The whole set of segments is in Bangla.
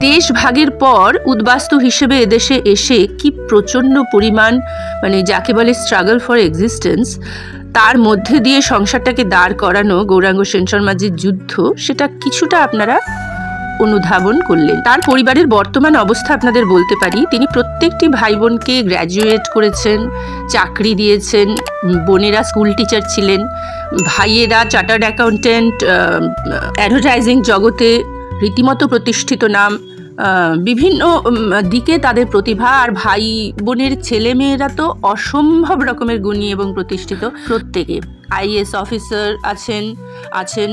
দেশ ভাগের পর উদ্বাস্তু হিসেবে এদেশে এসে কি প্রচণ্ড পরিমাণ মানে যাকে বলে স্ট্রাগল ফর এক্সিস্টেন্স, তার মধ্যে দিয়ে সংসারটাকে দাঁড় করানো গৌরাঙ্গ সেন শর্মার যে যুদ্ধ, সেটা কিছুটা আপনারা অনুধাবন করলেন। তার পরিবারের বর্তমান অবস্থা আপনাদের বলতে পারি, তিনি প্রত্যেকটি ভাই বোনকে গ্র্যাজুয়েট করেছেন, চাকরি দিয়েছেন, বোনেরা স্কুল টিচার ছিলেন, ভাইয়েরা চার্টার্ড অ্যাকাউন্টেন্ট, অ্যাডভার্টাইজিং জগতে রীতিমতো প্রতিষ্ঠিত নাম, বিভিন্ন দিকে তাদের প্রতিভা। আর ভাই বোনের ছেলে মেয়েরা তো অসম্ভব রকমের গুণী এবং প্রতিষ্ঠিত। প্রত্যেকে আইএএস অফিসার আছেন,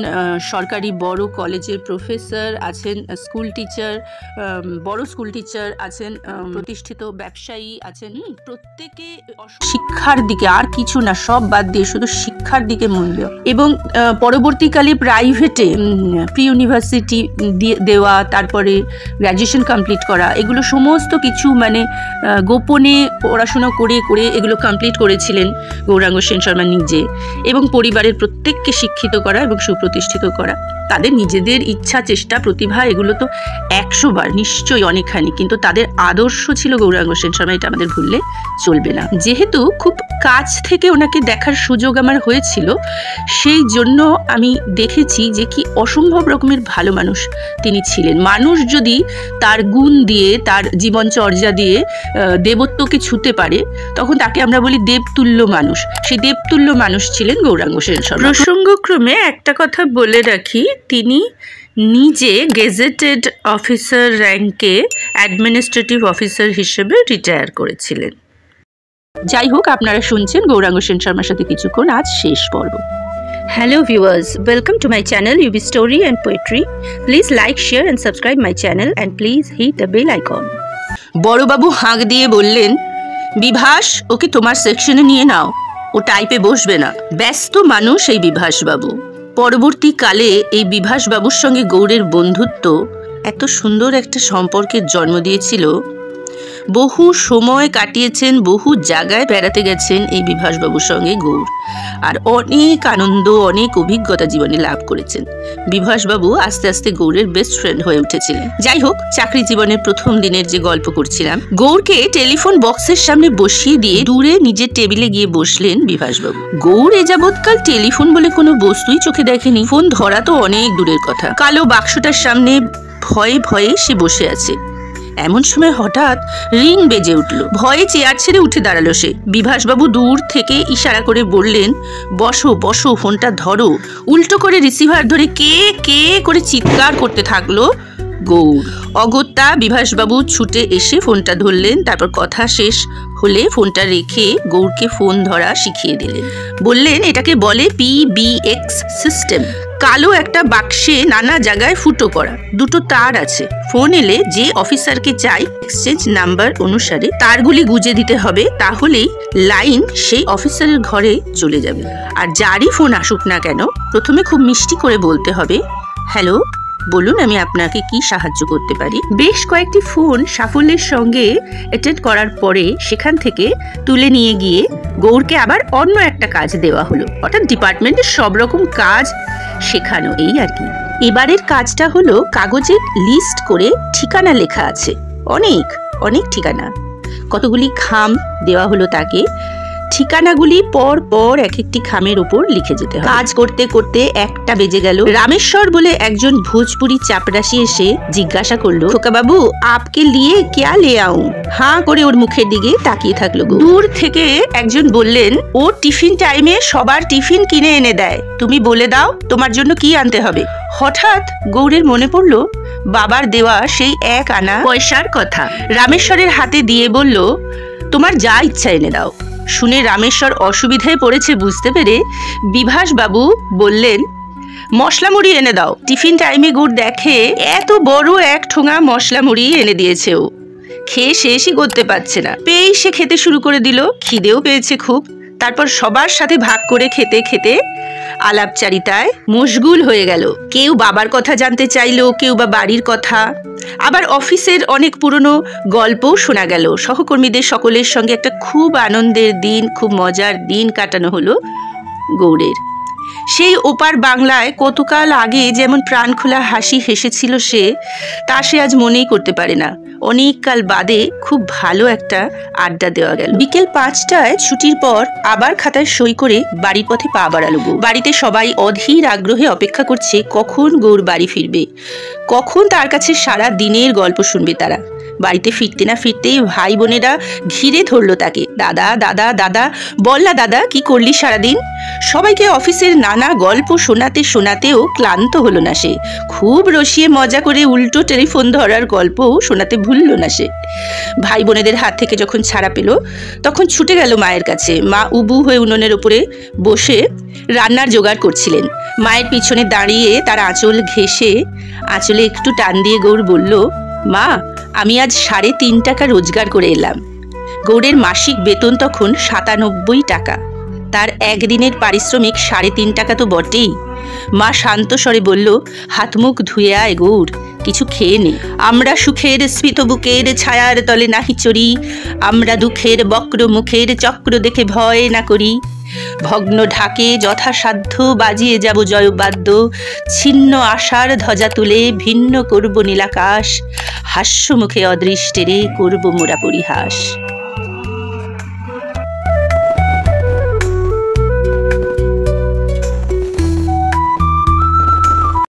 সরকারি বড় কলেজের প্রফেসর আছেন, স্কুল টিচার, বড় স্কুল টিচার আছেন, প্রতিষ্ঠিত ব্যবসায়ী আছেন। প্রত্যেকে শিক্ষার দিকে, আর কিছু না, সব বাদ দিয়ে শুধু শিক্ষার দিকে মন দেওয়া। এবং পরবর্তীকালে প্রাইভেটে প্রি ইউনিভার্সিটি দেওয়া, তারপরে গ্র্যাজুয়েশন কমপ্লিট করা, এগুলো সমস্ত কিছু মানে গোপনে পড়াশুনো করে করে এগুলো কমপ্লিট করেছিলেন গৌরাঙ্গ সেন শর্মা নিজে। এবং পরিবারের প্রত্যেককে শিক্ষিত করা এবং সুপ্রতিষ্ঠিত করা। তাদের নিজেদের ইচ্ছা, চেষ্টা, প্রতিভা এগুলো তো 100 বার নিশ্চয়ই অনেকখানি, কিন্তু তাদের আদর্শ ছিল গৌরাঙ্গ সেন শর্মা, এটা আমাদের ভুললে চলবে না। যেহেতু খুব কাছ থেকে ওনাকে দেখার সুযোগ আমার হয়েছিল, সেই জন্য আমি দেখেছি যে কি অসম্ভব রকমের ভালো মানুষ তিনি ছিলেন। মানুষ যদি তার গুণ দিয়ে, তার জীবনচর্যা দিয়ে দেবত্বকে ছুঁতে পারে, তখন তাকে আমরা বলি দেবতুল্য মানুষ। সেই দেবতুল্য মানুষ ছিলেন গৌরাঙ্গ সেন শর্মা। প্রসঙ্গক্রমে একটা কথা বলে রাখি, তিনি নিজে গেজেটেড অফিসার র্যাঙ্কে অ্যাডমিনিস্ট্রেটিভ অফিসার হিসেবে রিটায়ার করেছিলেন। যাই হোক, আপনারা শুনছেন গৌরাঙ্গ সেন শর্মার সাথে কিছুক্ষণ, আজ শেষ পর্ব। Hello viewers, welcome to my channel UB Story and Poetry. Please like, share and subscribe my channel and please hit the bell icon. বড়বাবু হাঁক দিয়ে বললেন, বিভাস, ওকে তোমার সেকশনে নিয়ে নাও, ও টাইপে বসবে না। ব্যস্ত মানুষ এই বিভাসবাবু। পরবর্তীকালে এই বিভাসবাবুর সঙ্গে গৌড়ের বন্ধুত্ব এত সুন্দর একটা সম্পর্কের জন্ম দিয়েছিল। বহু সময় কাটিয়েছেন, বহু জায়গায় বেড়াতে গেছেন এই বিভাসবাবুর সঙ্গে গৌড়, আর অনেক আনন্দ, অনেক অভিজ্ঞতা জীবনে লাভ করেছেন। বিভাসবাবু আস্তে আস্তে গৌড়ের বেস্ট ফ্রেন্ড হয়ে উঠেছিলেন। যাই হোক, চাকরি জীবনের প্রথম দিনের যে গল্প করছিলাম, গৌড়কে টেলিফোন বক্সের সামনে বসিয়ে দিয়ে দূরে নিজের টেবিলে গিয়ে বসলেন বিভাসবাবু। গৌড় এ যাবৎকাল টেলিফোন বলে কোনো বস্তুই চোখে দেখেনি, ফোন ধরা তো অনেক দূরের কথা। কালো বাক্সটার সামনে ভয়ে ভয়ে সে বসে আছে। এমন সময় হঠাৎ রিং বেজে উঠল। ভয়ে চেয়ার ছেড়ে উঠে দাঁড়ালো সে। বিভাসবাবু দূর থেকে ইশারা করে বললেন, বসো বসো, ফোনটা ধরো। উল্টো করে রিসিভার ধরে কে কে করে চিৎকার করতে থাকলো গৌড়। অগত্যা বিভাসবাবু ছুটে এসে ফোনটা ধরলেন। তারপর কথা শেষ হলে ফোনটা রেখে গৌড়কে ফোন ধরা শিখিয়ে দিলেন। বললেন, এটাকে বলে PBX সিস্টেম। কালো একটা বাক্সে নানা জায়গায় ফুটো করা, দুটো তার আছে। ফোন এলে যে অফিসারকে চাই, এক্সচেঞ্জ নাম্বার অনুসারে তারগুলি গুজে দিতে হবে, তাহলেই লাইন সেই অফিসারের ঘরে চলে যাবে। আর যারই ফোন আসুক না কেন, প্রথমে খুব মিষ্টি করে বলতে হবে, হ্যালো, বলুন আমি আপনাকে কি সাহায্য করতে পারি। বেশ কয়েকটি ফোন সাফল্যের সঙ্গে অ্যাটেন্ড করার পরে সেখান থেকে তুলে নিয়ে গিয়ে গৌড়কে আবার অন্য একটা কাজ দেওয়া হলো। অর্থাৎ ডিপার্টমেন্টের সব রকম কাজ শেখানো, এই আর কি। এবারের কাজটা হলো কাগজে লিস্ট করে ঠিকানা লেখা আছে, অনেক অনেক ঠিকানা। কতগুলি খাম দেওয়া হলো তাকে। ঠিকানাগুলি পর পর এক একটি খামের উপর লিখে যেতে হবে। কাজ করতে করতে 1টা বেজে গেল। রামেশ্বর বলে একজন ভোজপুরি চাপরাশি এসে জিজ্ঞাসা করলো, খোকাবাবু, আপকে লিয়ে ক্যা লে আউঁ? হাঁ করে ওর মুখের দিকে তাকিয়ে থাকলো। দূর থেকে একজন বললেন, ও টিফিন টাইমে সবার টিফিন কিনে এনে দেয়, তুমি বলে দাও তোমার জন্য কি আনতে হবে। হঠাৎ গৌড়ের মনে পড়লো বাবার দেওয়া সেই 1 আনা পয়সার কথা। রামেশ্বরের হাতে দিয়ে বলল, তোমার যা ইচ্ছা এনে দাও। শুনে রামেশ্বর অসুবিধায় পড়েছে বুঝতে পেরে বিভাসবাবু বললেন, মশলা মুড়ি এনে দাও। টিফিন টাইমে গৌড় দেখে এত বড় এক ঠোঙা মশলা মুড়ি এনে দিয়েছে ও। খেয়ে শেষই করতে পারছে না। পেয়েই সে খেতে শুরু করে দিল। খিদেও পেয়েছে খুব। তারপর সবার সাথে ভাগ করে খেতে খেতে আলাপচারিতায় মশগুল হয়ে গেল। কেউ বাবার কথা জানতে চাইলো, কেউ বা বাড়ির কথা, আবার অফিসের অনেক পুরনো গল্পও শোনা গেল। সহকর্মীদের সকলের সঙ্গে একটা খুব আনন্দের দিন, খুব মজার দিন কাটানো হলো গৌড়ের। সেই ওপার বাংলায় কতকাল আগে যেমন প্রাণখোলা হাসি হেসেছিল সে, তা সে আজ মনেই করতে পারে না। অনেক কাল বাদে খুব ভালো একটা আড্ডা দেওয়া গেল। বিকেল 5টায় ছুটির পর আবার খাতায় সই করে বাড়ির পথে পা বাড়ালো গো। বাড়িতে সবাই অধীর আগ্রহে অপেক্ষা করছে কখন গৌর বাড়ি ফিরবে, কখন তার কাছে সারা দিনের গল্প শুনবে তারা। বাড়িতে ফিরতে না ফিরতেই ভাই বোনেরা ঘিরে ধরলো তাকে। দাদা দাদা দাদা, বল না দাদা, কি করলি সারাদিন? সবাইকে অফিসের নানা গল্প শোনাতে শোনাতেও ক্লান্ত হলো না সে। খুব রসিয়ে মজা করে উল্টো টেলিফোন ধরার গল্পও শোনাতে ভুলল না সে। ভাই বোনেদের হাত থেকে যখন ছাড়া পেল তখন ছুটে গেল মায়ের কাছে। মা উবু হয়ে উনুনের উপরে বসে রান্নার জোগাড় করছিলেন। মায়ের পিছনে দাঁড়িয়ে তার আঁচল ঘেঁষে আঁচলে একটু টান দিয়ে গৌর বলল, মা, আমি আজ 3.5 টাকা রোজগার করে এলাম। গৌরের মাসিক বেতন তখন 97 টাকা। তার একদিনের পারিশ্রমিক 3.5 টাকা তো বটেই। মা শান্ত স্বরে বলল, হাত মুখ ধুয়ে আয় গৌর, কিছু খেয়ে নে। আমরা সুখের স্ফীত বুকের ছায়ার তলে নাহি চরি, আমরা দুঃখের বক্র মুখের চক্র দেখে ভয় না করি। ভগ্ন ঢাকে যথাসাধ্য বাজিয়ে যাব জয়বাদ্য, ছিন্ন আশার ধ্বজা তুলে ভিন্ন করব নীলাকাশ, হাস্যমুখে অদৃষ্টেরে করব মোরা পরিহাস।